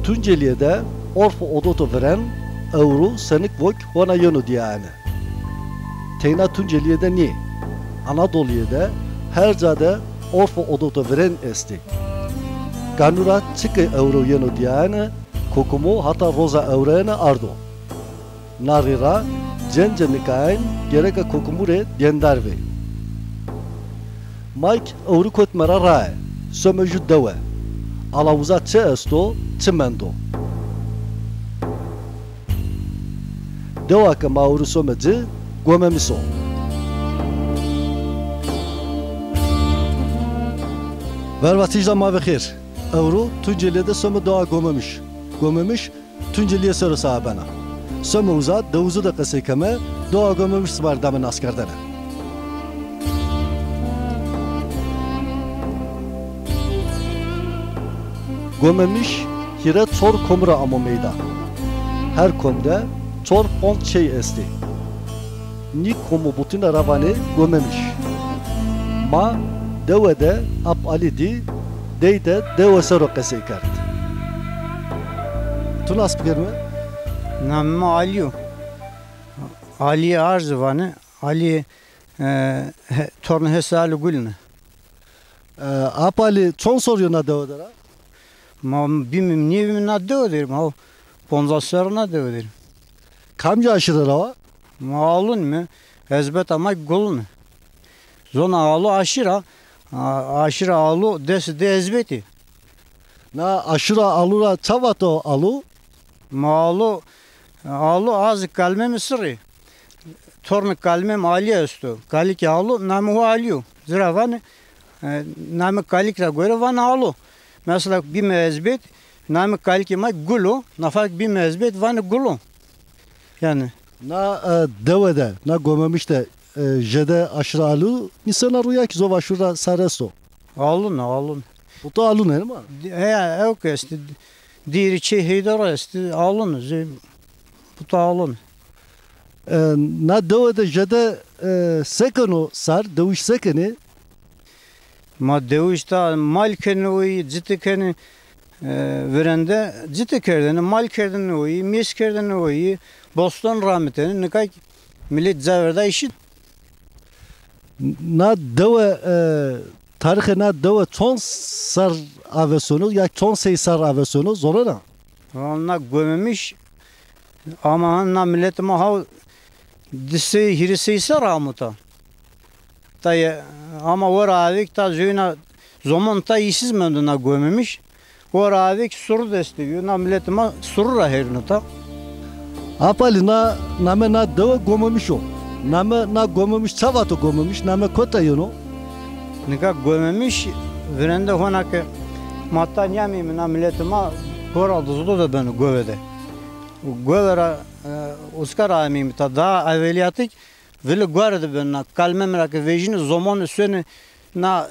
Tunceli'de orfa odoto veren Euro senik vok hona yonu diyane. Teyna Tunceli'de ni? Anadolu'da her zade orfa odoto veren esti. Ganura çıkı Euro yonu diyane kokumu hatta roza Euro'ne ardo. Narira cence nikayn gereka kokumure diyendarve. Mike Euro kotmera rae. Sömöjü deve. Alavuza çe esto, çimendo. Deva ke mauru sömeci, gomemiso. Vervatijda mavi khir. Euro Tunceli'de sömü doğa gomemiş. Gomemiş Tunceli'ye soru sahibena. Sömü uza devuzu da kısikeme doğa gomemiş sıvar damın askerdene. Gomemiş hire çor komura amameyda. Her komda çor pont şey esti. Ni komu butin aravani gomemiş. Ma devede ap alidi deyde deve sero kese kart. Tu nasıl bilir mi? Namı Aliyo. Ali Arzıvanı. Ali torun hesali gülne. Ap ali çon soruyor na devedera? Ma bimim niye na devedir ma ponzaslarına devedir. Kamca aşırı rava? Ma alın mı? Ezbet ama gülne. Zona alu aşıra. Aşıra alu de ezbeti. Na aşıra alura çavato alu? Malu az kalme Mısır'ı. Torun kalme aliye üstü. Kalik alu namı aliyo. Zira van namı kalikra göre van alu. Mesela bir mezbet namı kaliki ma gulu. Nafak bir mezbet van gulu. Yani. Na devede, na gomemişte jede aşıra alu. Nisana ruya ki zova şura saresto. Alun. Bu da alu ne mi? Yok işte. Diğeri heydara işte alın. Bu da alın. Na devede jede sekeno sar, deviş sekeni. Ma devişta mal kendini oyu, ciddi kendini verende ciddi kendini, mal kendini oyu, mis kendini oyu, bostan rahmetini, ne kadar millet zaverde işit. Na deve tarihe na deve çon sar avesyonu ya çon sey sar avesyonu zorana. Onlar gömemiş ama na millet maha disi hirisi sar amuta. Tay ama o ravik ta züna zaman ta işsiz menduna gömemiş. O ravik sur destiyor na millet ma surra hernata. Apali name na deve gomemiş o. Name na gomemiş çavato gomemiş name kota yono. Nika gömemiş verende honake matan yami na millet ma gora dozdu da ben gövede. Gövera uskar amim ta da evliyatik veli gvardı ben na kalme merak vejini zaman üstüne na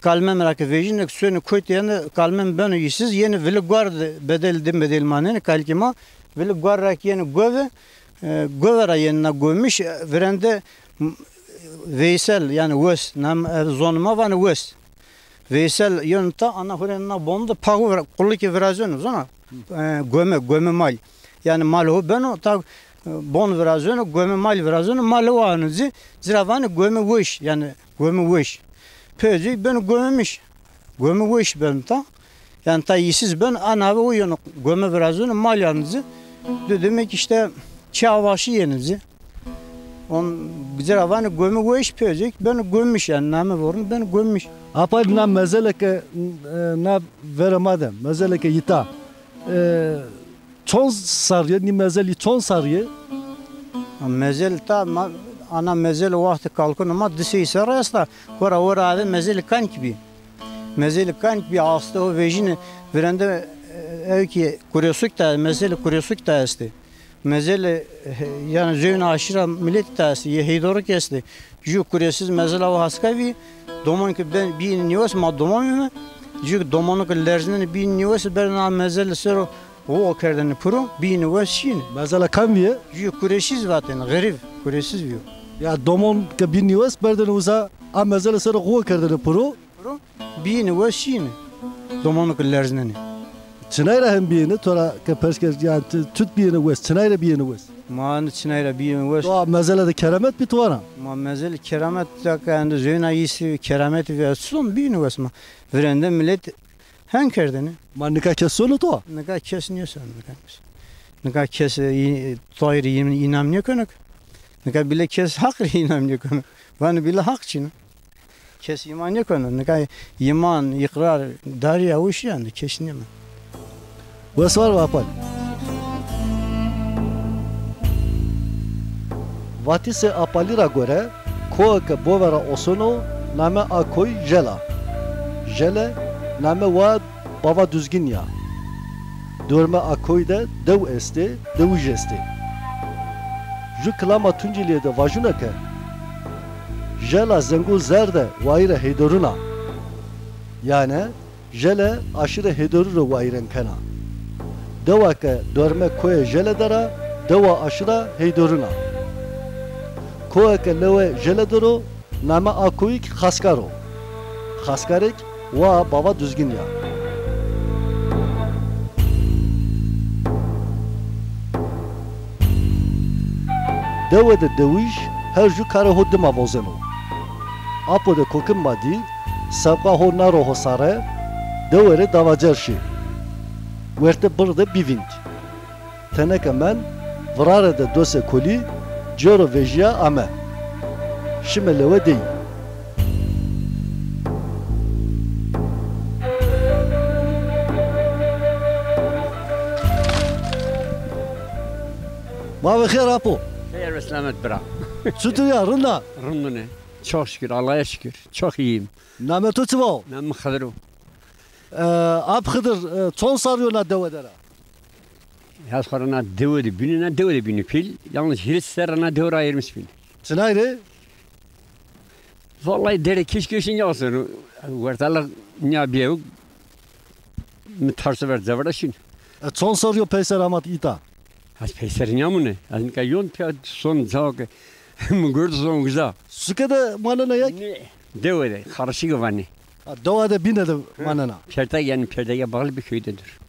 kalme merak vejini üstüne koytu yani kalmem ben işsiz yeni veli gvardı bedel manene kalkima veli gvarrak yeni gövera yeni na gömüş verende Veysel yani West nam zonuma van West. Veysel yönta ana hurenna bonda pagu kuliki virasyonu zona göme mal. Yani mal o ben o ta bon virasyonu göme mal virasyonu mal o anıcı ziravanı göme wish yani göme wish. Peki ben gömemiş. Göme wish ben ta. Yani ta işsiz ben ana o yönü göme virasyonu mal anıcı. Demek işte çavaşı yenici. On güzel avanı gömü göğüş peyecek. Ben gömmüş yani namı varın ben gömmüş. Apali na mezeleke na veremadem. Mezeleke yita. Çon sarıya ni mezeli çon sarıya. Mezel ta ana mezel vakti kalkın ama dişi saraysa ora abi mezel kan gibi. Mezel kan gibi hasta o vejini verende ev ki kuryosuk da mezel kuryosuk da esti. Mezele yani zeyna aşırı millet tası yehidoru kesti. Ju kuryesiz mezele o haskavi domon ki ben bir niyos ma domon mu? Ju domonu ki lerzinin bir niyos berna mezele sero o kerdeni pro bir niyos şin. Mezele kamviye? Ju kuryesiz zaten garip kuryesiz diyor. Ya domon ki bir niyos berden uza a mezele sero o kerdeni pro. Bir niyos şin. Domonu ki lerzinin. Çınayra hem biyini tora ke persker yani tüt biyini west çınayra biyini west. Man çinayra biyim var. Doğa mezele de keramet bir tuvara. Ma mezel keramet yakında zeyna iyisi keramet ve son biyim var ma. Verende millet henkerdeni. Man nikah kessonu to. Ne kadar kesiniyor sen ne kadar. Ne kadar kes tayri inanmıyor konak. Ne kadar bile kes hak inanmıyor konak. Van bile hak için. Kes iman yok konak. Ne kadar iman ikrar darya uş yani kesiniyor. West var vapal. Vatise apalira göre koake bovera osono name akoy jela. Jele name va baba düzgün ya. Dörme akoy de dev esti, dev jesti. Ju klama tunciliye de vajunake. Jela zengu zerde vaire heydoruna. Yani jele aşırı heydoruru vairen kana. Devake dörme koye jele dara, deva aşırı heydoruna. Koake leve jele doro, name akoyik haskaro. Haskarik va baba düzgün ya. Deve de deviş her ju kare hodde mavozeno. Apo de kokim madi, sabqa ho naro ho sare, devere davacerşi. Verte bırde bivint. Teneke men, vrare de dose koli, coro vejia ame. Şime leve değil. Mavi khair apo. Hayır ve selamet bırak. Sütü ya rında. Rımdını. Çok şükür, Allah'a şükür. Çok iyiyim. Nametu tıvav. Ben mıkhadıru. Ab khıdır çon sarıyor na devedera. Yaz korana devede bini pil. Yalnız hiç serana devre ayırmış pil. Çınayre. Vallahi dere keşke olsun. Vartalar ne biyev. Mitarsa ver zavraşın. Çon sarıyor peyser amat ita. Az peyserin yamune. Az nika yon piyad son zavak. Mu gördü son güzel. Sükede manana yak. Ne? Devede. Karşı güvenli. Devede bine de manana. Perdeye bağlı bir köydedir.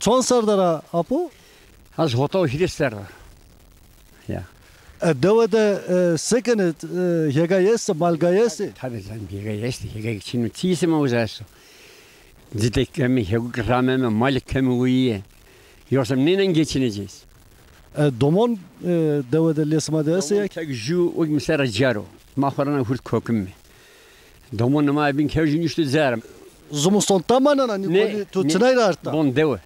Çon sardara apo. Az hoto hirisler var. Ya. Devede sekenet yegayesi malgayesi. Tabii sen yega şimdi tisime uzarsın. Zidekemi, hegukrameme, malikemi uyiye. Yoksa neyle geçineceğiz? Domon devede lesma dese yak. Tek ju o mesela caro. Mahvarana hurt kokum mi? Domon nama bin kerjin işte zerim. Zumuston tamanana ni tu çınayra artta. Bon deve.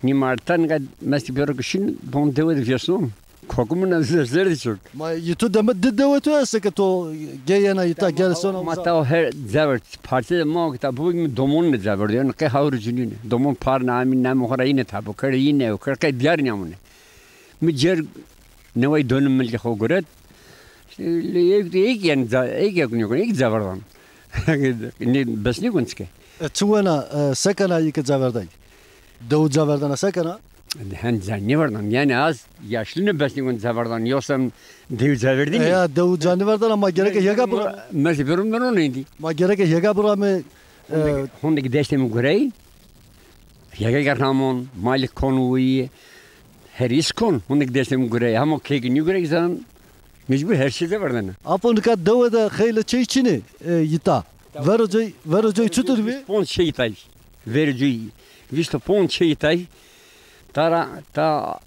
Ni martan ga mesli börgüşün bon deve de diyorsun. Kokumun zerdi çok. Ma yitu demet devetu ese ke to geyena ita gelsona. Mata o her zever partide mo ta bu mi domon ne zever diyor. Ne havrucunun. Domon par namin nam hora yine tabu. Kar yine o kar kay diyar namune. Mi cer ne vay dönüm milli xoguret. Ek yani ek yakın ek zeverdan. Ne besni kunske. Çuwana sekana yike zaverday. Dev zaverdana sekana. Hen zaniverdan yani az yaşlı ne besni kun zeverdan yoksa dev zeverdi mi? Ya dev caniverdan ama gerek yega bura. Mesli perumdan o neydi? Ma gerek yega bura me Hondaki destemi görey. Yega garnamon malik konuyi her iş kon. Hondaki destemi görey ama kegini görey zan mecbur her şeyde var dana. aponika devede khayle çeyçini yita. Vereceği çutur bi. Pon şeytay. Vereceği. Visto pon şeytay. Ta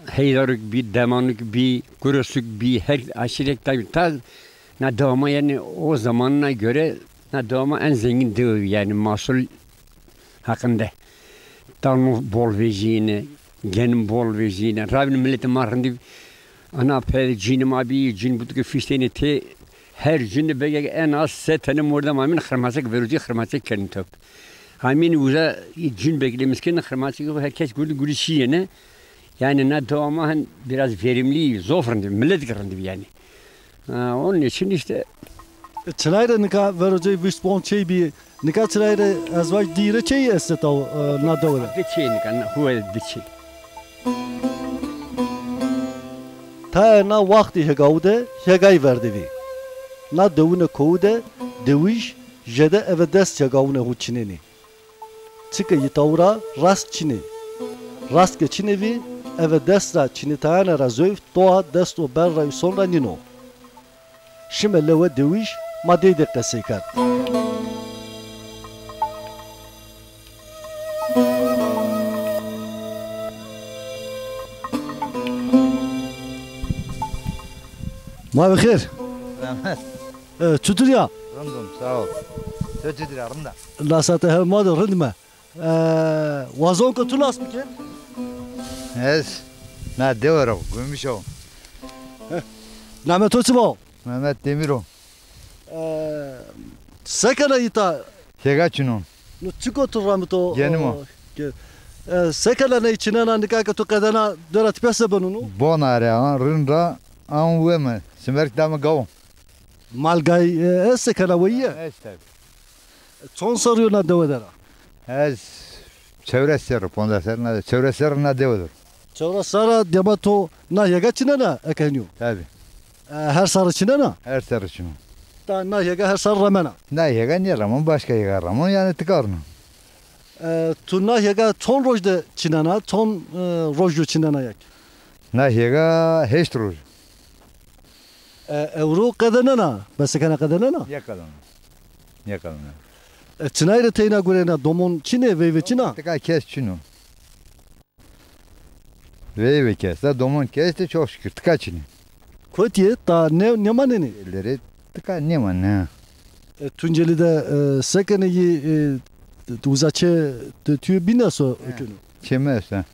heydarık bir demanlık bir kurusuk bir her aşirektay ta na doğma yani o zamanına göre na doğma en zengin dev yani mahsul hakkında. Tanrı bol vejine, genim bol vejine. Rabbin milleti marhandi ana pedi cinim abi cin butuk fişteni te her cinde bege en az setene morda mamin khırmasak veruci khırmasak kerin top. Hamin uza cin beklemişken khırmasak herkes gülü şiyene. Yani ne doğma biraz verimli, zofrandı, millet kırındı yani. Onun için işte Çınayra nika vereceği vispon çey bi nika çınayra azvaj dire çey esse tav na devede. geçeyim kan huve geçey. Ta na vakti hegaude hegay verdivi. Na devune koude deviş jede eve dest hegavune huçineni. çıkı yitavura rast çini. Rast ke çinevi eve destra çinitayana razöv doğa desto berra sonra nino. Şimdi leve deviş madde de kasekar. Ma bekir. Rahmet. Çutur ya. Rındım sağ ol. Sötüdür arında. Lasata helmadı rındme. Vazon katulas mı ki? Ez. Ne devar o. Gümüş o. Namet Oçibo. Mehmet Demirov. Sekana yita. Şegaçınım. No çiko turramito. Yenim o. Sekana ne içine nanika ka to kadana dora tipese bununu. Bon araya rında an veme. Simerk damı gavom. Malgay sekana vayye. Ez tabi. Son soruyor na devedera. Ez. Çevresleri pondaserine çevreslerine devadır. Çevra sara diamato na yaga çine na ekenyo. Tabi. Her sarı çine na. Her sarışınım. Ta na yaga her sarı ramena. Ne yega ne ramon başka yega ramon yani tıkarını. Tu na yaga çon rojde çine na, çon rojdu çine na yak. Ne yega heştruj. Euro kadana na, besekana kadana na. Yakalın. Yakalın. Çinayla teyna gurena domon çine ve çina. Tıka kes şunu. Ve kes. Da domon kesti çok şükür. Tıka çini. Kotiye ta ne maneni. Elleri tıka ne man ne. Tunceli de sekeneyi uzaçe tüyü binaso ökünü. Çemez ha.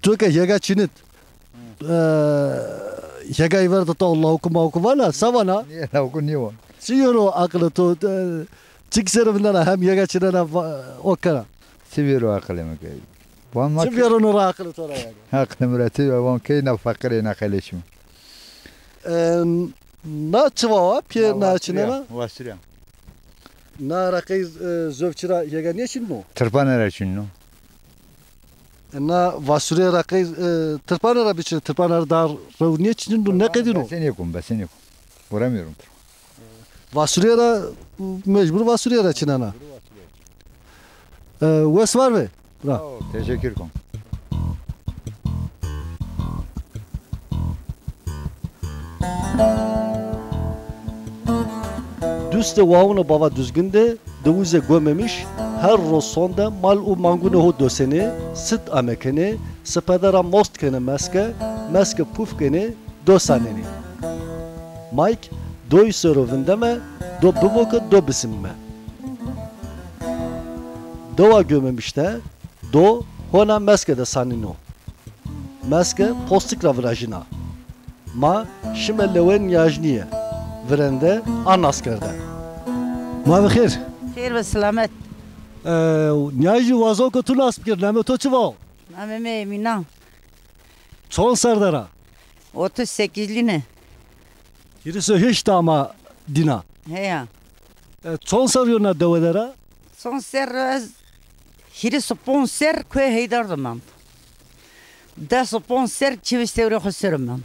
Türkiye yaga çinit. Yaga iverda ta Allah okuvala savana. Niye la oku niye o? Siyoro akıllı to çıksırımdan hem yaga çinana okara. Siviro akılımı kay. Van mak. Siyoro akıllı tora yani. Hak numarası ve van kay na fakir na kaleşim. Na çıva pie na çinana. Vasırya. Na rakay zövçira yaga niye şimdi o? Tırpanera şunu. Na vasure rakay tırpanara biçir tırpanara dar niye şimdi ne kadar o? Ben yokum. Vuramıyorum. Vasurera mecbur vasurera çinana. Wes var mı? Bra. Teşekkür ederim. Düste vavuna baba düzgünde dövize gömemiş her roz sonda mal u mangune ho döseni sit amekeni sepedara most kene meske puf kene dosaneni. Mike doy sorovindeme do buboka do bisimme. Dova gömemişte do hona meske de sanino. Meske postikra vrajina. Ma şimelleven yajniye. Vrende an askerde. Ma bixir. خير بالسلامات. Nyaji vazo ko tulas bikir name to çiva. Ameme Mina. Son serdara. 38'line. Yirisi hiç dama dina. He ya. Son sarıyor na devedera. Son ser hiri sponsor kwe heydardım ben. Da sponsor çivistevre khosarım ben.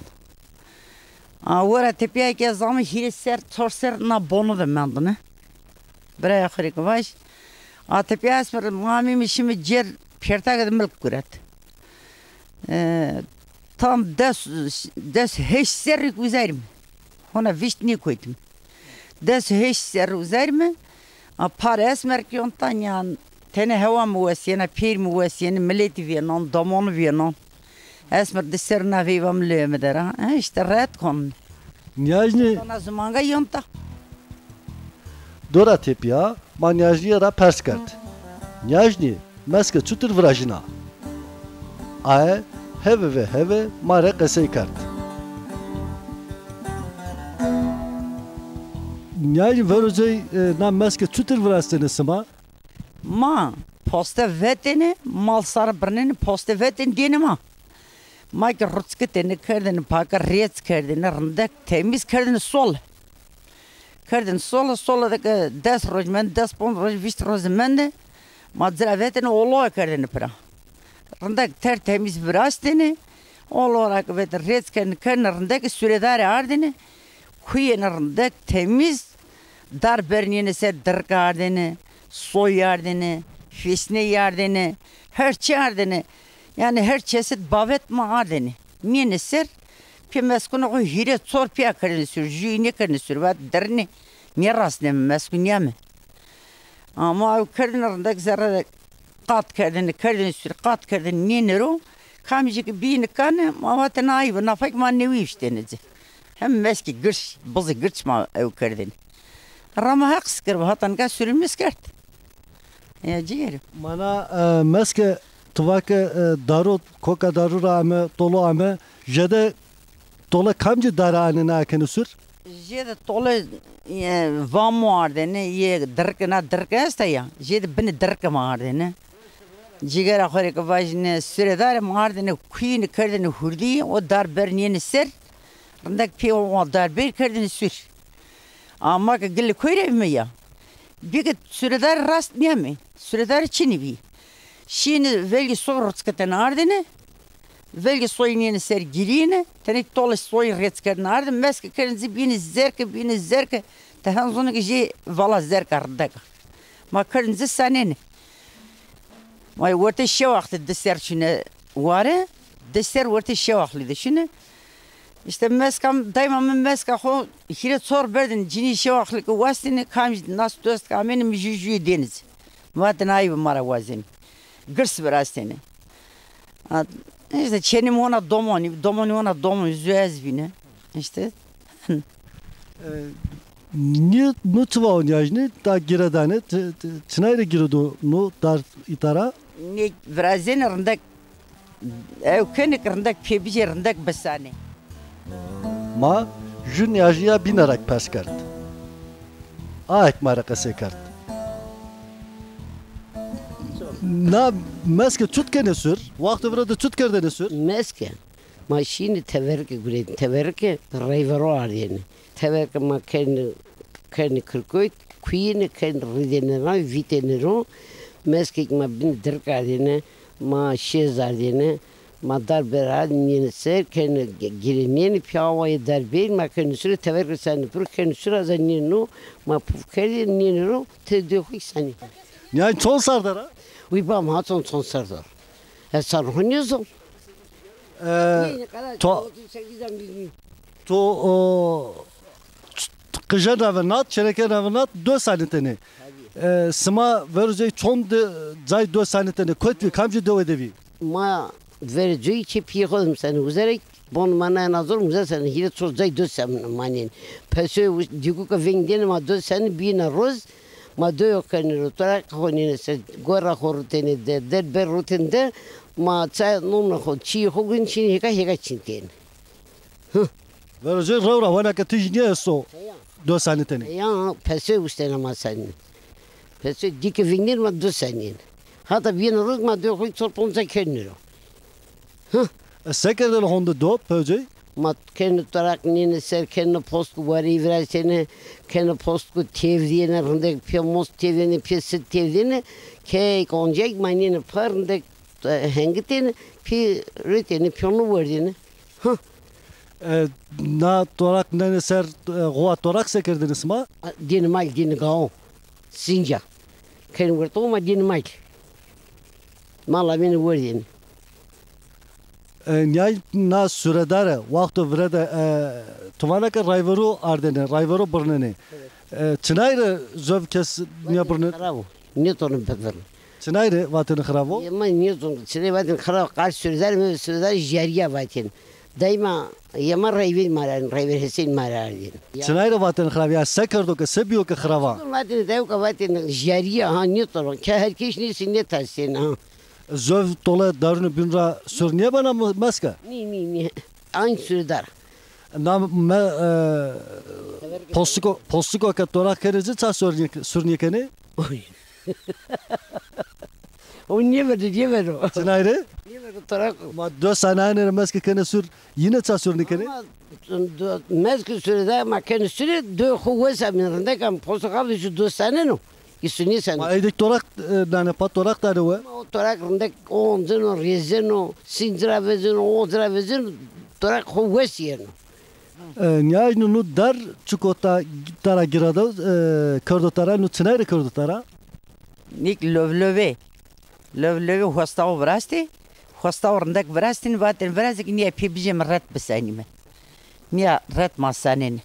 Awara tepiye ke zamı hiri ser torser na bonu da ben ne. Buraya xarik baş. A tepiye asmer mami mişimi cer perta kadar milk kurat. Tam des hiç ser güzerim. Ona vişni koydum. Des hiç ser güzerim. A par esmer ki ondan yan tene hava mı vesiyene pir mi vesiyene milleti viyenon domonu viyenon. Esmer de serna vivam lömeder ha. İşte red kon. Nyajni Ona zamanga yonta. dora tepiya ma nyajni ra perskert. Nyajni meske çutur vrajina. Ae heve mare qesey kert. Nyajni verocey na meske çutur vrastene sima. Ma poste vetene mal sar brnen poste veten dine ma. Ma ki rutske tene kerdene paka rets kerdene rındak temiz kerdene sol. Kerdene sol da des rojmen des pon roj vist rozmende. Ma zra vetene olo kerdene pra. Rındak ter temiz brastene. Olarak veten rets kerdene rındak süredare ardene. Kuyene rındak temiz dar berniyene se dırk ardene. soy yerdini, fesne yerdini, her yerdini. Yani her çeşit bavet mağardini. Mine ser, pi meskuna ko hire tsor pi akarını sür, jüyne akarını sür, ve derni miras ne meskun yeme. Ama o karınlarında zerre kat kardını sür, kat kardını ninero, kamcık bini kanı, ama tenayı nafak mannevi iştenece. Hem meski gırş, bazı gırç ma o kardını. Rama hak sıkır, hatan ka sürülmez kart. Ya ciğerim. Mana meske tuvake daru koka daru rame tolu ame jede tola kamcı darane nakını sür. Jede tola vamu ardene ye dırkına sta ya. Jede beni dırkı mardene. Ciger ahire ka vajne süredar mardene kuyunu kardene hurdi o dar berniyeni ser. Randak pi o dar ber kardene sür. Ama ka gille koyre mi ya. Bir süredar rast niye mi? Süredar çini bi. Şimdi velgi soğurtsketen ardene. Velgi soyuniyeni ser girine. Tenek tolu soy retsketen ardene. Meske kerinzi bini zerke. Tehan zonu ki vala zerke ardaka. Ma kerinzi sanene. Ma orta şevakti deser şune vare. Deser orta şevaklıydı şune. İşte meskam daima meska ho hire sor berdin cini şevaklık vastini kamj nas dost kamenim juju deniz. Vatın ayı mara vazin. Gırs birasteni. İşte çenim ona domoni ona domon züez bine. İşte. Niye nuçva oynayajni da giredane çınayre giredu nu dar itara. Ne vrazin rındak ev kenik rındak pebice rındak besane. Ma jün yajya binarak pes kart. Aek maraka sekart. Na meske çutkene sür. Vakti burada çutkerdene sür. Meske. Maşini teverke gure teverke rayvaro ardiyeni. Teverke ma kendi kırkoyt kuyini kendi ridenero vitenero meske ma bin dirk ardiyeni ma şez ardiyeni ma dar berad niyeni ser kendi giriniyeni piyavayı darbeyin ma kendi süre teverke sani pur kendi süre azaniyenu ma kendi niyenu tediyokik sani. Yani çol sardara. Uybam hatun son sardar. Sarhonyuzum. To kıjan avanat, çeleken avanat 2 saneteni. Sma vereceği çon de zay 2 saneteni. Kötü kamcı devedevi. Ma vereceği ki piyekodim seni uzerek bon mana nazor muze seni hile çok zay 2 sen manin. Peso digu ka vengden ma 2 sen bina roz ma do yokanı rotarak honine se gora horutene de der ber rutende ma çay numra ho çi hogin çin heka çinten. Vereceği ravra wana ka tijniye so 2 saneteni. Ya peso ustena ma sen. Peso dike vengden ma 2 senin. Hatta bina roz ma do ho sorponza keniro. Sekerdel honda do pöce. Ma kendi tarak nene ser kendi postku var ivresene kendi postku tevdiyene rındak piyamos tevdiyene piyasit tevdiyene ke konjak manine parındak hengitene pi rütene piyonu verdiyene. Na torak nene ser goa torak sekerdin sma. Dini mal dini gao sinca kendi verto ma dini mal mala beni verdiyene. Niyay na süredare vakti vrede tuvanaka rayvaru ardene rayvaru burnene. Çınayre zöv kes niye burnen? Kravo ne tonu bedver. Çınayre vatını kravo. Yama ne tonu çınayre vatın kravo kaç süreler jariya vatın. Daima yama rayvin maran rayvin Hüseyin maran. Çınayre vatını kravo ya sekerdo ke sebiyo ke krava. Vatın devka vatın jariya ha ne tonu ke herkes ne ne tasın ha. Zöv tola darını binra sür niye bana maska? Ni aynı süredar. Na postiko ke torak kerezi ça sür niye kene? O niye verdi o. Çınayre? Niye verdi torak? Ma 2 sanane maska kene sür yine ça sür niye kene? Mezki süredar ma kendi süre de kuvvesa minrinde kam postakalı şu 2 sene no. Isuni sen. Ma edik torak nane pat torak da dewe. O torak rinde onzeno rezeno sindra vezeno onzra vezeno torak kuvves yeno. Niyaj nu dar çukota tara girada kördo tara nu çınayre kördo tara. Nik lövlöve. Lövlöve hostav vrasti. Hostav rındak vrastin vaten vrastik niye pibicem rat besanime. Niye rat masanin.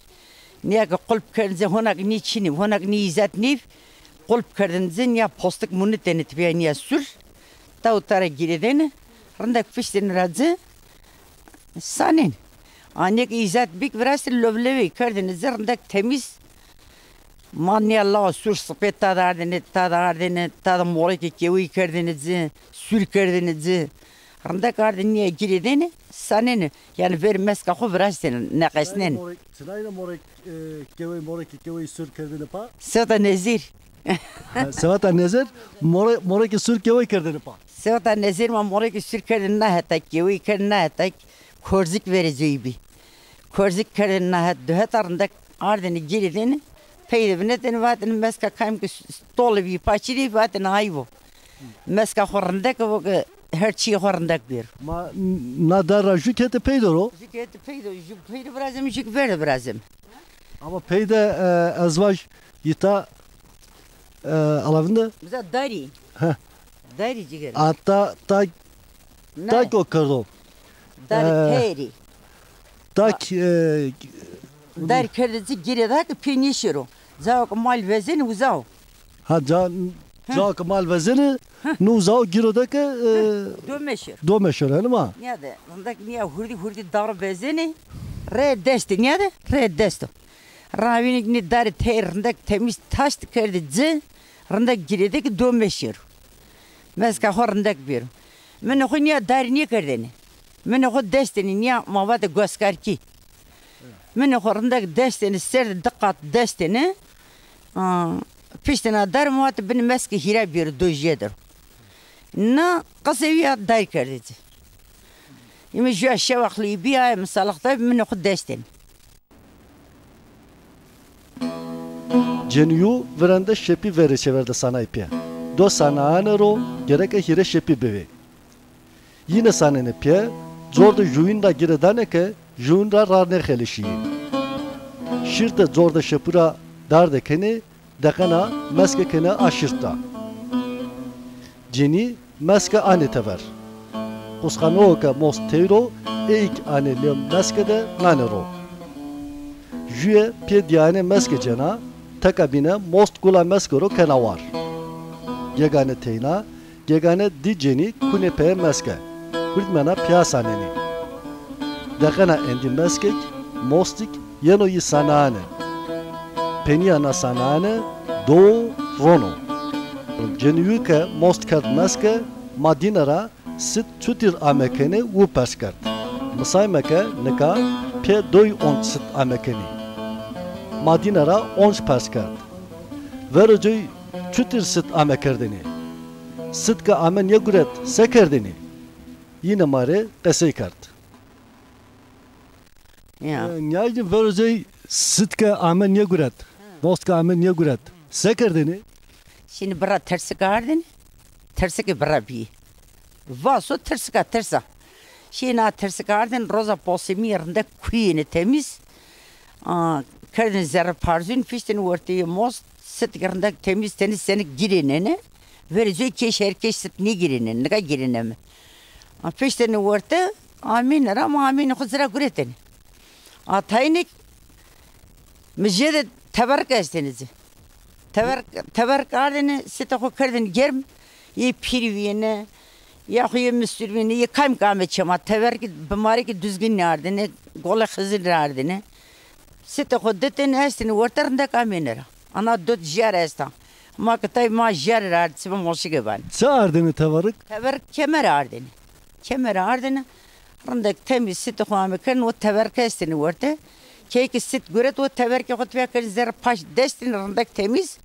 Niye ki kulp kerdinze honak ni çinim, honak ni izat nif. Kulp kerdinze niye postuk muniteni tipiye niye sür. Ta utara giredeni. Rındak fiştin razı. Sanin. Anek izat bik vrastin lövlöve kerdinze rındak temiz. Mani Allah sür sepet tada moraki kevi kerdinizi, sür kerdinizi. Rında kardiniye giredeni, sanin yani vermez kahu vrastin nakasnen. Sırayla morek kevi sür kerdini pa. Sevda nezir. Sevata nezer moreki sür kevi kerdini pa. Sevda nezir ma moraki sür kerdini nahatak kevi kerdini nahatak korzik vereceği bi. Korzik kerdini nahat dühet rında ardini giredeni. Peyde bineten vaten meska kaym ki stolu bi paçiri vaten ayvo. Meska horndak o her şey horndak bir. Ma nadara jükete peydoro. Jükete peyde brazem jük ver brazem. Ama peyde azvaj yita alavında. Bize dari. Heh. Dari ciger. Hatta tak o kardo. Dari teri. Tak Dari kerdisi giredak penişiro. Zavak mal vezeni uzav. ha ca kemal vezeni nu zao girodaka Dömeşir. domeşer ama. Niye de? Randak niye hurdi davra vezeni? Re desti niye de? Re desto. Ravinik ni dari ter randak temiz taş kerdici. Randak giredek dömeşir. Meska horndak bir. Men o niye dari niye kerdeni? Men o destini niye mavada göskar ki? من خورندك دستني سر دقات دستني فيشتنا دار موات بن مسك هيرا بير دوجيدر نا قصيوية داي كردت يمي جو الشواخ لي بيها مسالخ طيب من خد دستني Ceniyu verende şepi vere çeverde sana ipi. Do sanağını ro gereke hire şepi beve. Yine sanene piye zorda juyunda giredaneke juyunda rarne xelişi. Şirte zorda şepura dardekeni dekana meskekene aşırta. Ceni meske ane tever. Kuskanoka most teyro eik ane lem meskede nanero. Jüye piye diyane meske cena tekabine most gula meskero kenavar. Yegane teyna, yegane diceni kunepe meske. Hürtmena piyasaneni. Dekana endi meskek, mostik yenoyi sanane. Peniyana sanane, do rono. Ceniyuke most kert meske, madinara sit çutir amekeni u perskert. Mısaymeke nika pe doy on sit amekeni. Madinara onç perskert. Vereceği çutir sit amekerdeni. Sitka amen yeguret sekerdeni. Yine mare qeseykart. Ya. Niyacım vereceği sitka amen yeguret. Dostka amen yeguret. Sekerdeni. Şimdi bıra tersi kardın. Tersi ki bıra bi. Vaso tersa. Şimdi tersi kardın. Roza posimi yerinde kuyunu temiz. Kardın zerre parzun fişten ortaya most. Sit yerinde temiz tenis seni girinene. Vereceği keş herkes sit ne girinen. Ne girinen mi? Fişten orta. Amin ama amin kuzra gureteni. Ataynik. Mecede tebark estenizi. Tebark ardını site kardın germ. Ye pirviyene. Ya huye müsürvine. Ye kaym kamet çama. Tebark bimari ki düzgün ardını. Gola hızır ardını. Site kodeten esteni ortarında kaminera. Ana dört jar estan. Ma katay ma jar ardı. Sibe moşike ban. Çağırdığını tavarık. Tebark kemer ardını. Kemer ardını. Rındak temiz site kuame kırın. O tebark esteni orta. Keyki sit göret o teberke kutbaya kır zerre paş destin rındak temiz.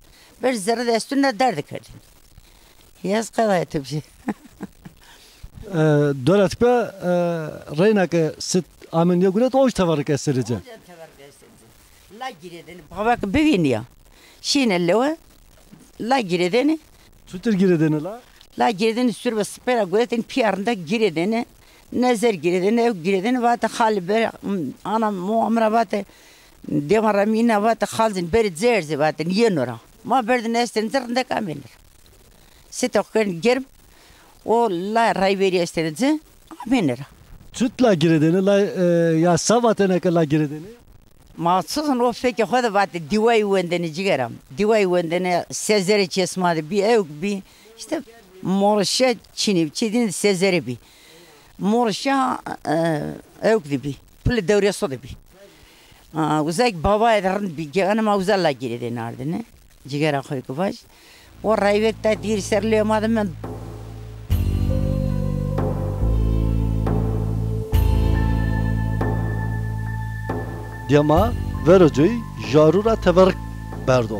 Bir zerre destinle derdi kırdın. Yaz kadar tepsi. Döretpe reynake sit amen yeguret oç tavarık eserice. La giredeni. Babak bevini ya. Şine leva. La giredeni. Sütür giredeni la. La giredeni sürbe spera göretin piyarında giredeni. Nezer giredeni ev giredeni vate hali ber ana muamra vate demara mina vate halzin beri zerzi vate yenora. Ma berdin esten zerinde kamenir. Sete kırın germ. O la ray veriyor istediğince. Amenera. Çütla giredeni la ya savatene la giredeni. Mahsusun o feki hoda vatı divay wendeni cigeram. Divay wendeni sezere çesmadı bir ev bir işte morşa çinip çedin sezere bir. Morşa ev bir. Pule devre soda bir. Uzak baba ederin bir gene ma uzalla giredeni ardene. Cigera koy kubaş. O rayvekta dir serleyemadım ben. Diyama vereceği jarura teverik berdo.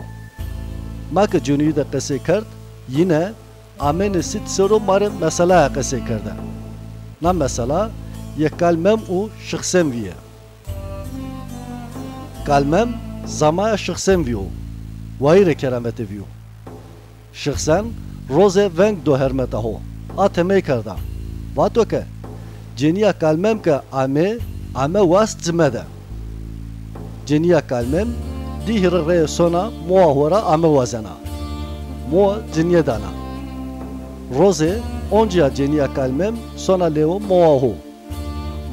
Mak cünüyü de kese kert yine amene sit soru mare mesela kese kerda. Na mesela ye kalmem u şıksem viye. Kalmem zamaya şıksem viyo. Vayre keramete viyo. Şıksen roze venk do hermeta ho. Ateme kerda. Vato ke ceniya kalmem ke ame was cimede. Ceniya kalmem dihre sona muahora ame wazana. Mo ceniye dana. Roze onca ceniya kalmem sona leo muahu.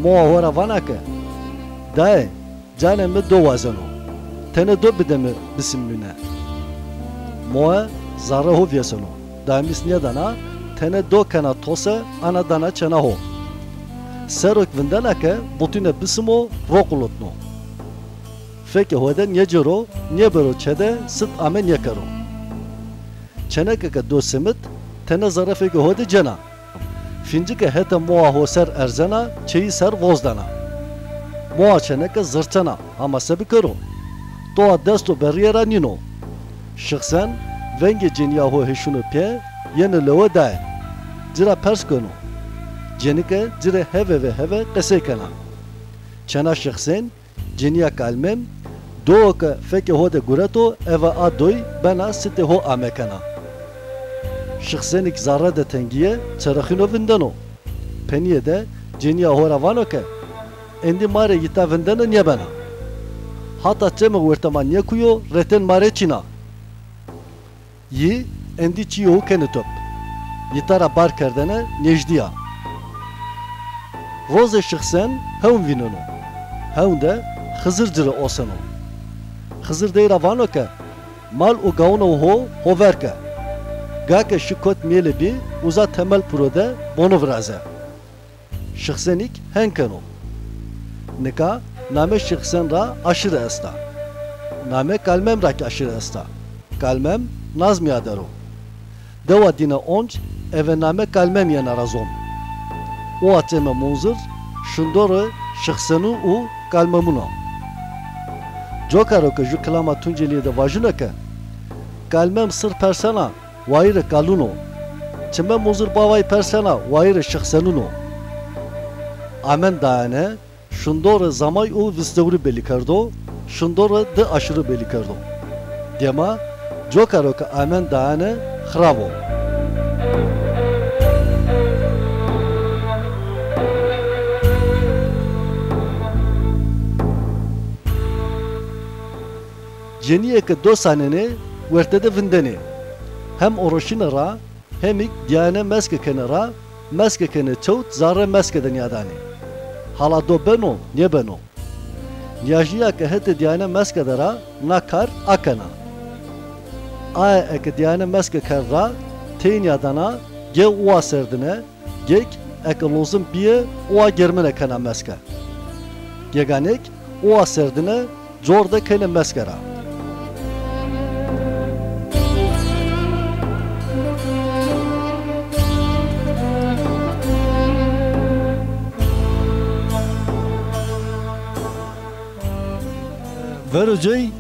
Muahora vanake. Dae caneme do wazano. Tene do bideme bisimlüne. Moa zarahu vyasano. Damis niye dana tene do kana tose ana dana çena ho. Serok vindanake butune bisimo rokulotno. Feki hoden niye cero niye bero çede sıt ame niye karo. Çeneke do simit tene zarafeki hode cena. Fincike hete moa ho ser erzena çeyi ser vozdana. Moa çeneke zırçana ama sebi karo. Doğa desto beriyera nino. Şıksen venge ceniya ho heşunu pe yeni leve dae. Cira pers kono. Cenike cire heve ve heve kese kana. Çena şıksen ceniya kalmem doğuka feke hode gureto eva adoy bana site ho amekana. Şıksenik zarra de tengiye çarıkhino vindano. Peniye de ceniya hora vanoke endi mare yita vindano niye bana. Hatta çeme vertaman niye kuyo reten mare çina. Yi endi çiyo kene top. Yitara bar kerdene necdiya. Roze şıksen hevn vinono. Hevn de Hızırcırı osano. Hızır deyra vano ke mal u gavno ho hoverke. Gake şikot mele bi uza temel prode bono vraze. Şıksenik henkeno. Nika name şıksen ra aşırı esta. Name kalmem ra ki aşırı esta. Kalmem nazmi adero. Deva dine onç eve name kalmem yana razom. O ateme munzır şundoro şıksenu u kalmemuno. Jokaro ke ju klama tunceliye de vajuna ke kalmem sır persana vayre kaluno. Çime munzır bavay persana vayre şıksenuno. Amen dane şundoro zamay u vistavri belikardo şundoro de aşırı belikardo. Dema Jokaro ke amen dane khravo. Ceniye ke do sanene vertede vindene. Hem oroşina ra hem ik diyane meske kenara meske kene çoğut zarre meske den yadani. Hala do beno niye beno. Niyajiya ke hete diyane meske dara nakar akana. Aya eke diyane meske kerra teyin yadana ge uwa serdine gek eke lozum biye uwa germene kana meske. Geganek uwa serdine jorda kene meskera. Vereceği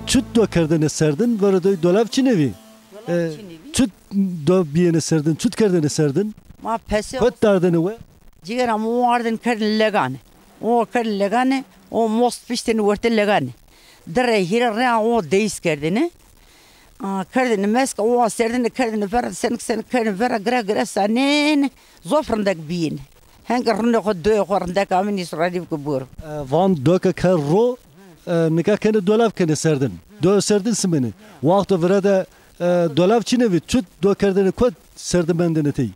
çüt do kerdene serdin, vereceği dolap çinevi. Çüt do biyene serdin, çüt kerdene serdin. Ma pese Köt derdene ve. cigera mu ardın kerdin legane. O kerdin legane, o most pişten vurte legane. Dere hira rea o deis kerdine. Kerdine meska o serdine kerdine vera sen kerdine vera gra sanen zofrandak biyin. Hangi rında ko doya ko rında kamin İsrail kubur. Van döke kerro nika kene dolap kene serdin. Do serdin simeni. Vakti verede dolap çinevi çut do kerdeni kod serdemendene tey.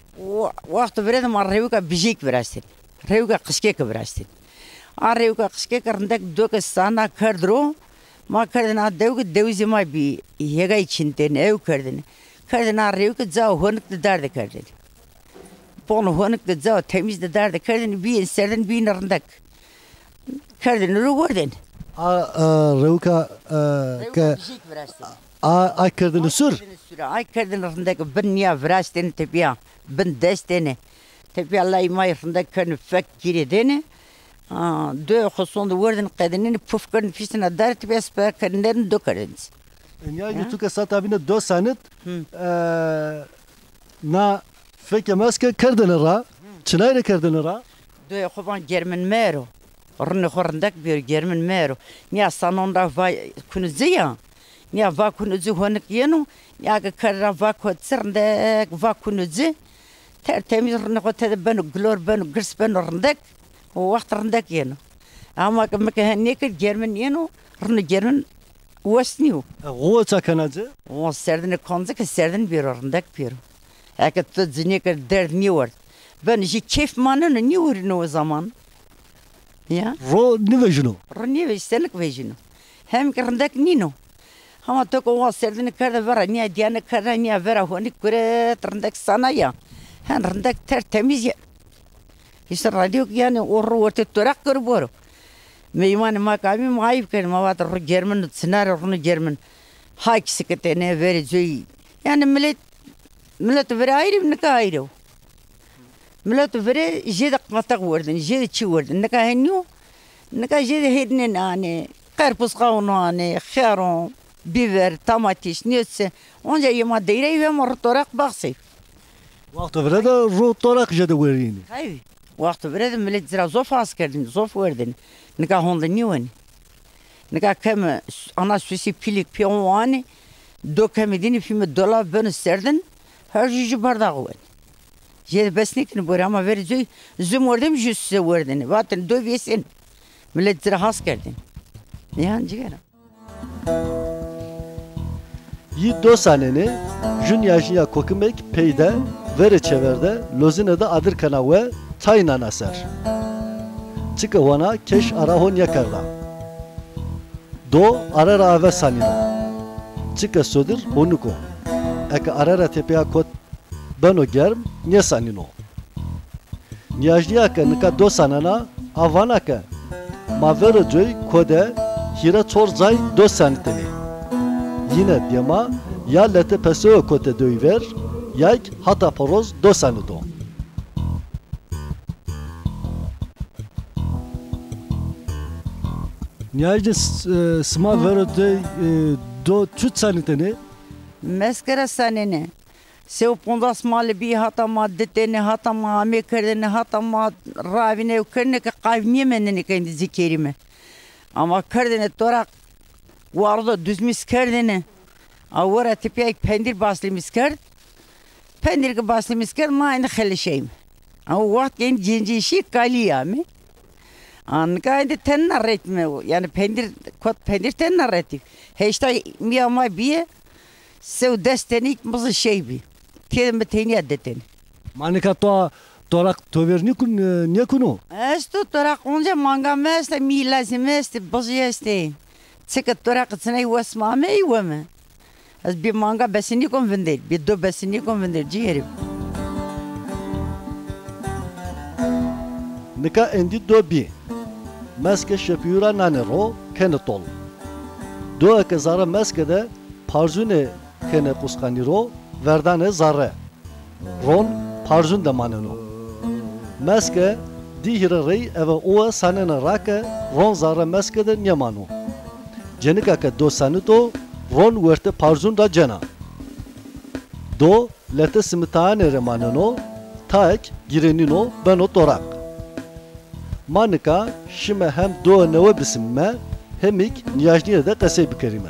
وقت برد ما ريوكا بيجيك براستين ريوكا قشكيك براستين ريوكا قشكيك رندك دوك سانا كردرو ما كردنا دوك دوزي ما بي يغاي چنتين او كردنا ريوكا زاو هونك دارد كردن بون هونك زاو تميز دارد كردن بي سردن بي نرندك كردن رو وردن Revka ke بيجيك براستين ay kerdeni sur. Ay kerdin rındaki bin ya vrasteni tepiya bin desteni tepiya Allah imay rındaki kerdin fek giredeni dö xusonda wordin qedinin puf kerdin fisina dar tepiya sper kerdinlerin dö kerdiniz. Ya yutuka satabine 2 sanit na feke maske kerdeni ra. Çınayla kerdeni ra. Dö xoban germen mero rını xorndak bir germen mero niya sanonda vay kunuzi ya niya va kunuzi honik yenu niya kerra va kotsirndek va kunuzi tertemiz rını kote benu glor benu gırs benu rındek وقت رندك ينو أما كمكهنيك الجرمن ينو رن الجرمن وسنيو Goğa çakanacı. وسردن كونزك سردن بيرو رندك بيرو أكيد تزنيك الدرد نيور بنجي كيف ما نيور نو زمان يا Ro ne vejino. رني بيستنك بيجينو هم كرندك نينو هما توكو وسردن كرد برا نيا ديانا كرد نيا برا هوني كرت رندك صنايا هن رندك ترتميز İşte radyo yani orta torak kurboru. Meyman makami muayip kan mavat ro German sınar ro German. Hak sikete ne verici. Yani millet veri ayrı ne ayrı. Millet veri jeda qatak wordin jeda çi wordin ne henyo. Ne jeda hedne yani karpuz qavunu yani xaron biber tamatis neyse. Onca yema deyre ve mor torak baxsi. Vakti vere de ro torak jede verini. Hayır. وقت برد ملت زرا زوف عسكردن زوف وردن نكا هون نيوان نكا كم أنا سويسي بيلك بيواني دو كم ديني في $1 بن سردن her جي برداغوان جي بس نيك نبوري أما ver زوم وردم جوس وردن واتن دو بيسن ملت زرا عسكردن نيان جيرا Yi 2 saneni jün yaşıya kokumek peyde vere çeverde lozinede adır kanave taynan aser. Çıkı wana keş arahon yakarda. Do arara ave sanino. Çıkı södür honuko. Eke arara tepea kot beno germ nye sanino. Niyajliya ke nika 2 sanana avana ke ma vere joy kode hira çor zay 2 saniteni. Yine diyema ya lete peseo kote döyver yak hata poroz 2 sanito. Nihayet sma verode do çut saniteni. Meskere sanene. Sev pondas mali bi hata maddeteni hata ma amekerdeni hata ma ravine kerne ke kavmiye meneni kendi zikerime. Ama kerdene torak vardı düzmis kerdene. Avara tepeye pendir baslimis kerd. Pendir ke baslimis kerd ma aynı khali şeyim. Ama vakt gen cinci işi kaliya mi? Anka ten narretme yani pendir ten narretif. Heşta mi ama biye sev destenik mızı şey bi. Kelime teni adeten. Manika to torak toverni kun ne kunu? Esto torak onca manga meste mi lazım este bazı este. Çeka torak tsnay wasma me yeme. Az bir manga besini konvender, bir do besini konvender ciğerim. Nika endi do bi. Meske şepiyura nanero kene tol. Do eke zara meske de parzune kene kuskaniro verdane zare. Ron parzun de maneno. Meske dihire rey eve oa sanene rake ron zara meske de nyamano. Cenika ke do sanito ron verte parzun da cena. Do lete simitane remaneno taek girenino beno torak. Manika şime hem do neve bisimme hemik niyajniye de kase bikerime.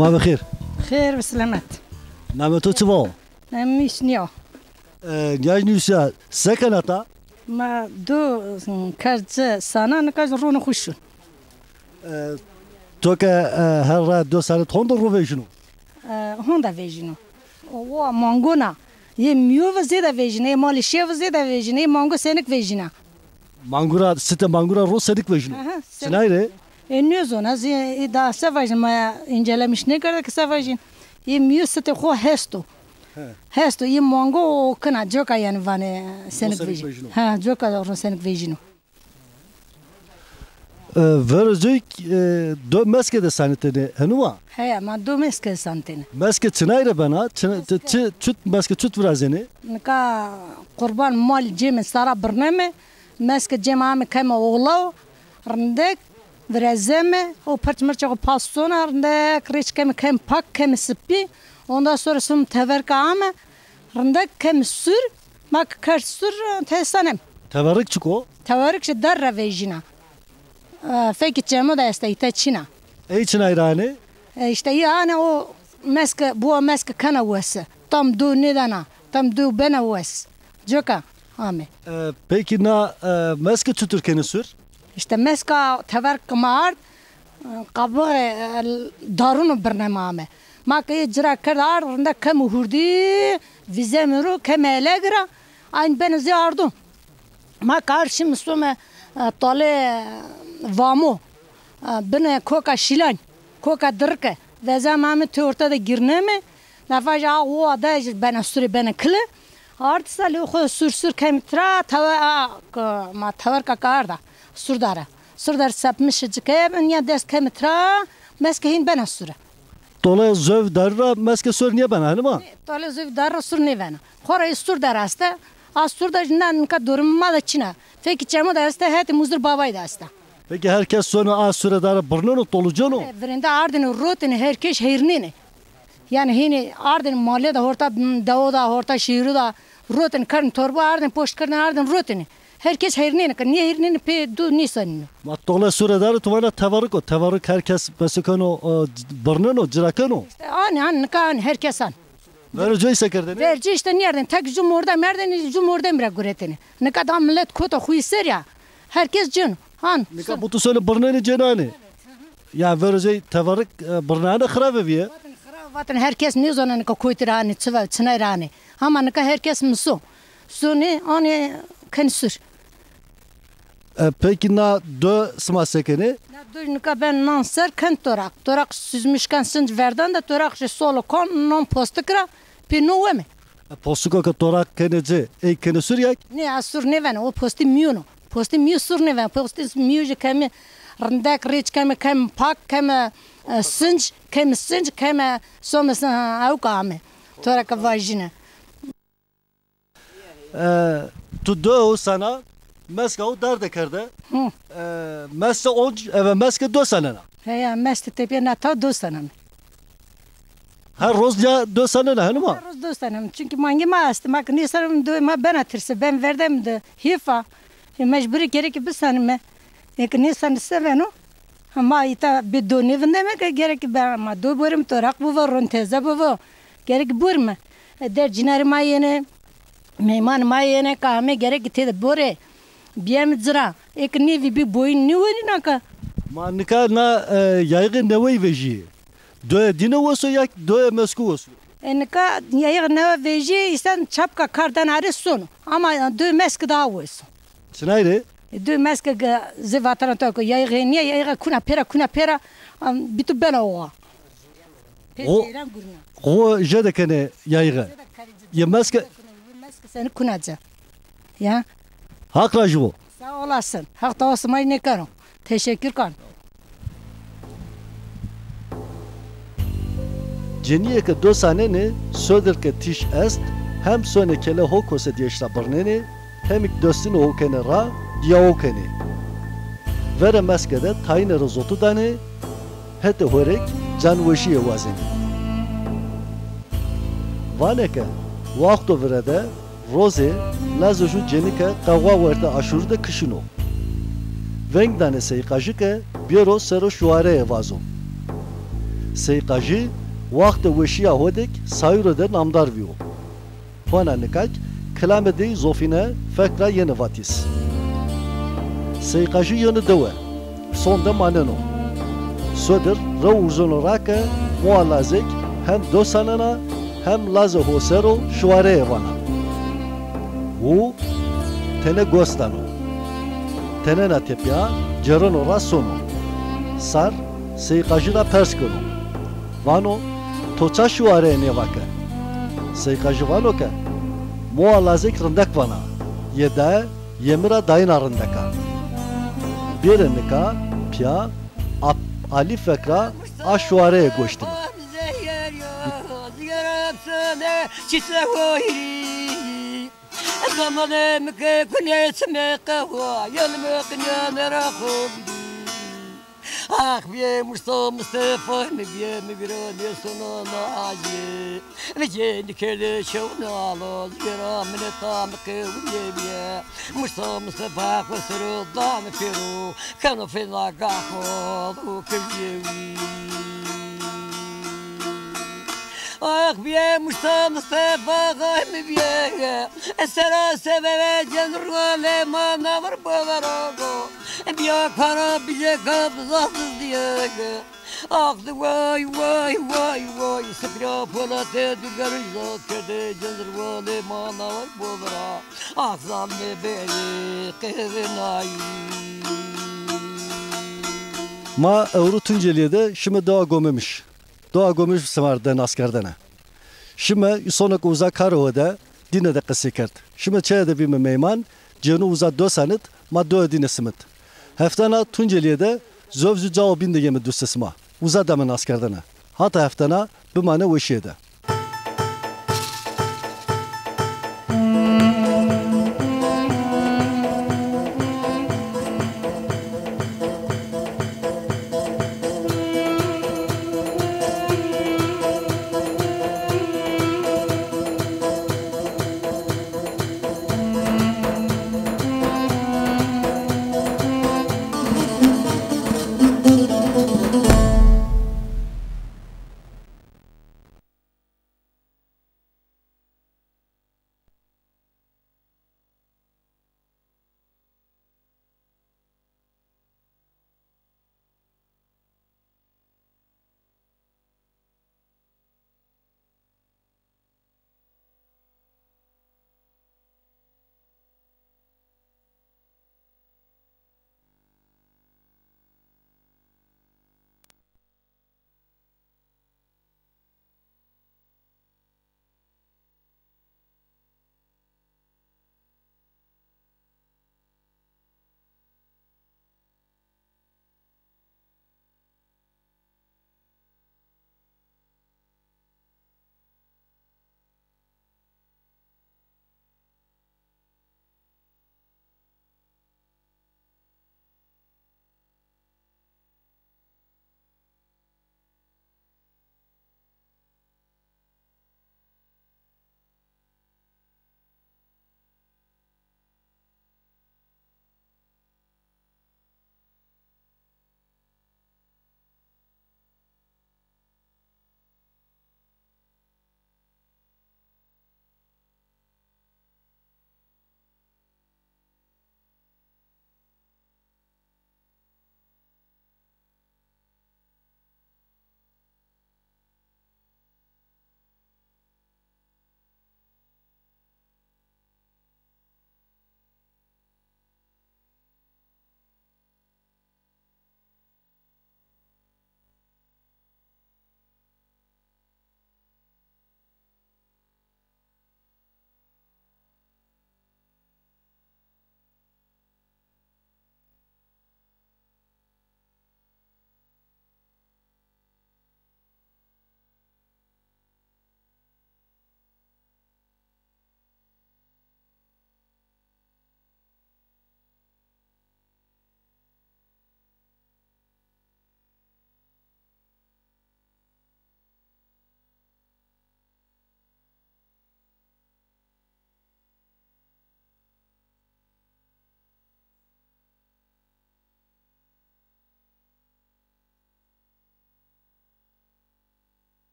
ما بخير خير وسلامات. نامتو تبو مش نيو. نياج نيوسا سكنتا ما دو كارت سنة نكاج رون خوشون. توكا هر دو سنة هوندو روفيجنو هوندا فيجنو. و مانگونا. یه میو زیاده ویژنه، مالشیا زیاده ویژنه، مانگو سنک ویژنه. مانگورا ست مانگورا رو سدک ویژنو. سنایره؟ نیوزون از دا سوایجن ما اینجاش نکرده که سوایجن. یه میو ست خو هستو. هستو یه مانگو کنه جوکا یعنی وانه سنک ویژن. ها جوکا رو سنک ویژنو. ورزوی دو مسکه ده سنتنه هنوما. هیا ما دو مسکه سنتنه. مسکه چنایره بنا چت مسکه چت ورازنه. نکا قربان مال جیم سارا برنامه مسکه جیم هم کم اولاو رندک ورزمه و پرت مرچه پاسون رندک ریچ کم پاک کم سپی ondan sonra sum teverk ama rındak kem sür mak kar sür tesanem. Teverk çıko? Teverk şey darra vejina. Feki çemo da işte Çin'a. Çin'a irani? İşte yani o meske bu meske kana wese. Tam du nedana. Tam du bena wes. Joka. Ame. Peki na meske Türkiye'nin sür? İşte meske teverk mağar kabı darunu bernamame. ما که اجرا کردار رنده کم هردی ویزه مرو کم الگرا این بن زیاردو ما کارشی مسوم طاله وامو بن کوکا شیلان کوکا درکه وزه مامه تورتا ده گرنمه نفاج او ادا بن سوری بن کله آرت سالی خو سور کم ترا توا ما تور کا کاردا سردار سب مش جکه یا دست کم ترا مسکه هین بن سوره Tole zöv darra meske sor niye ben hani ma? Tole zöv darra sur ne bana. Khora istur darasta. Astur da nan ka durma da çina. Feki çamo da asta hati muzdur babay da asta. Peki herkes sonra az süre darra burnunu dolucunu. Verinde ardını rotini herkes hernini. Yani hini ardını mahalle da horta dağı da horta şehri da rotin karın torba ardını post karın ardını rotini. Herkes hernini kan niye hernini pe du nisan. Ma tole süre darra tuvana tevarruk herkes mesekano burnunu cirakano. An kan herkes an. Vereceği sekerdeni. Vereceği işte nereden tek cumhurda merden cumhurda mı guretini. Ne kadar millet kota huyser ya. Herkes cun. Han. Ne kadar bu söyle burnunu cenani. Ya vereceği tevarruk burnunu xarab eviye. Vatan herkes ne zaman ka koytirani çıva çınayrani. Ama ne herkes musu. Suni ani kansur. Peki na dö sma sekeni? Na dö nika ben nanser kan torak. Torak süzmüşkan sınc verdan da torak je solo kon non postukra pe no weme. Postuko ka torak kenece kene suryak? Ne asur ne ven o posti miuno. Posti miu sur ne ven. Posti miu je kame randak rich kame pak kame sınc kame somes au kame. Torak vajina. Tu dö sana meske o derde kerde. Meske on eve meske dö sanana. Heya meske tepe na ta dö sanana. Her roz ya dö sanana hanıma? Her roz dö sanana. Çünkü mangi ma ast mak ne sarım dö ma ben atırsa ben verdim de hifa. Mecburi gerek bir sanime. Ek ne sanse veno. Ama ita bir dö ne vende me gerek ben ma dö burum torak bu var teze bu. Gerek burma. Der cinar ma yene mehman ma yene kahme gerek te bore. Biyem zira. Ek ne bir boyun ne var naka. Ma nika na yaygı nevey veji. Dö dine olsa yak dö mesku olsa. Nika yaygı neve veji isen çapka kardan arıson. Ama dö mesk daha olsa. Çinayre? Dö mesk zivatana tako yaygı niye yaygı kuna pera bitu bela oğa. O jedekene yaygı. Ya meske seni kunaca. Ya. Hak racı. Sağ olasın. Hak tavasımayı ne karım. Teşekkür kan. Ceniye ke do sanene söder ke tiş est hem söne kele hokose diyeşta bernene hem ik dostine hokene ra diya hokene. Vere meskede tayine rozotu dane hete horek canveşiye vazene. Vaneke vakto verede roze nazoju cenike kavga verte aşurde kışino. Veng dane sey kajike biro sero şuare vazo. Seyqajı vakti veşiya hodek sayıra de namdar viyo. Hona nikak klamede zofine fekra yeni vatis. Seyqajı yeni deve. Sonda maneno. Söder ravuzun rake muallazek hem dosanana hem lazı hosero şuare evana. Bu tene gostano. Tene na tepya cerano rasono. Sar seyqajına pers kono. Vano toça şuare nevake. Seyqajı vano ke muallazek rındak vana. Yeda yemira dayına rındaka. Birenika pya Ali fekra aşuareye koştum. Ah bien Mustafa mi bien mi grande sonuna acı ve kendi kele şovnalı zira minetam kevye Mustafa kusuru dan peru kanu fena gaho kevye Ah bien Mustafa mi bien esera seveve cenrale manavar bavarago Biya para bize kabzasız diye Aktı vay vay vay vay Sıkra polate dügarı zatkede Cenzırvalı manavar bolara Akzam ne beni kıvınay Ma Evru Tunceli'de şimdi doğa gömemiş. Doğa gömemiş semerden askerdene. Şimdi sonraki uzak Karoğu'da dine de kısı kert. Şimdi çayda bir meyman Cenu uzak dosanıt ma doğa dine simit. Heftana Tunceli'de zövzü cevabinde yemi düssesma. Uzadamın askerdene. Hatta heftana bir mane veşiyede.